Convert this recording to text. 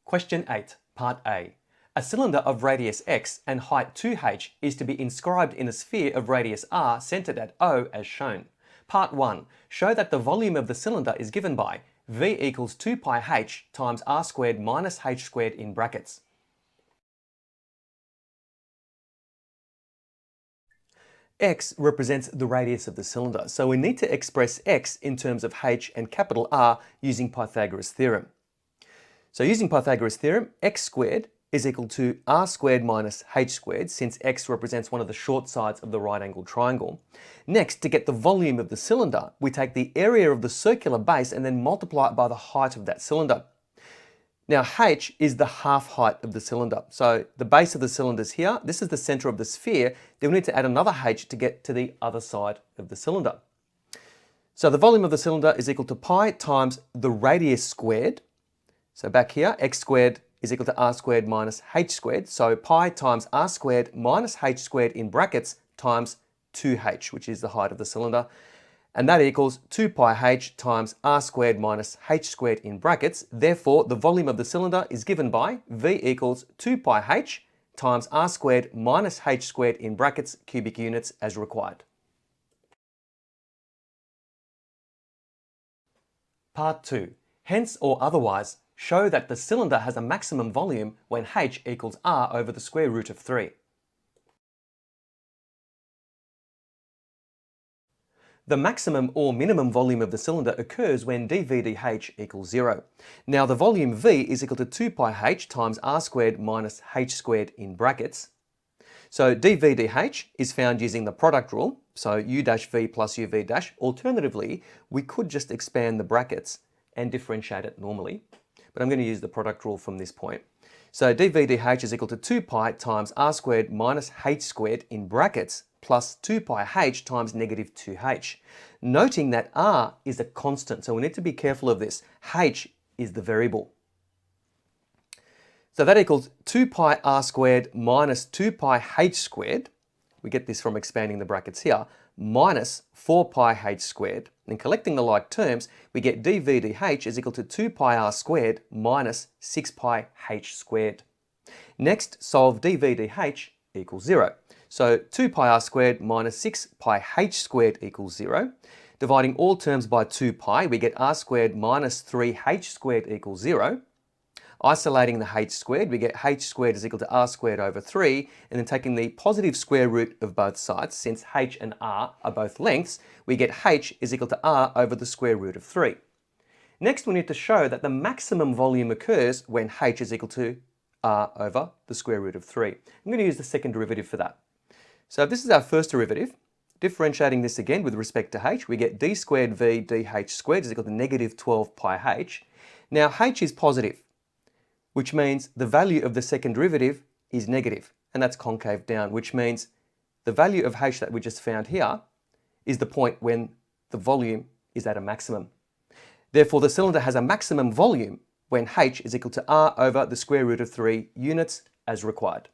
Question 8, Part A. A cylinder of radius x and height 2h is to be inscribed in a sphere of radius r centered at O as shown. Part 1. Show that the volume of the cylinder is given by V equals 2 pi h times r squared minus h squared in brackets. X represents the radius of the cylinder, so we need to express x in terms of h and capital R using Pythagoras' theorem. So using Pythagoras' theorem, x squared is equal to r squared minus h squared, since x represents one of the short sides of the right-angled triangle. Next, to get the volume of the cylinder, we take the area of the circular base and then multiply it by the height of that cylinder. Now h is the half height of the cylinder. So the base of the cylinder is here, this is the center of the sphere, then we need to add another h to get to the other side of the cylinder. So the volume of the cylinder is equal to pi times the radius squared. So back here, x squared is equal to r squared minus h squared. So pi times r squared minus h squared in brackets times 2h, which is the height of the cylinder. And that equals 2 pi h times r squared minus h squared in brackets. Therefore, the volume of the cylinder is given by V equals 2 pi h times r squared minus h squared in brackets cubic units as required. Part 2. Hence or otherwise, show that the cylinder has a maximum volume when h equals r over the square root of 3. The maximum or minimum volume of the cylinder occurs when dV/dh equals 0. Now the volume V is equal to 2 pi h times r squared minus h squared in brackets. So dV/dh is found using the product rule, so u-v plus uv-. Alternatively, we could just expand the brackets and differentiate it normally, but I'm going to use the product rule from this point. So dV/dh is equal to 2 pi times r squared minus h squared in brackets plus 2 pi h times negative 2h. Noting that r is a constant, so we need to be careful of this. H is the variable. So that equals 2 pi r squared minus 2 pi h squared. We get this from expanding the brackets here, minus 4 pi h squared. And collecting the like terms, we get dV/dh is equal to 2 pi r squared minus 6 pi h squared. Next, solve dV/dh equals 0. So 2 pi r squared minus 6 pi h squared equals 0. Dividing all terms by 2 pi, we get r squared minus 3h squared equals 0. Isolating the h squared, we get h squared is equal to r squared over 3, and then taking the positive square root of both sides, since h and r are both lengths, we get h is equal to r over the square root of 3. Next, we need to show that the maximum volume occurs when h is equal to r over the square root of 3. I'm going to use the second derivative for that. So if this is our first derivative, differentiating this again with respect to h, we get d squared v dh squared is equal to negative 12 pi h. Now h is positive, which means the value of the second derivative is negative, and that's concave down, which means the value of h that we just found here is the point when the volume is at a maximum. Therefore, the cylinder has a maximum volume when h is equal to r over the square root of 3 units as required.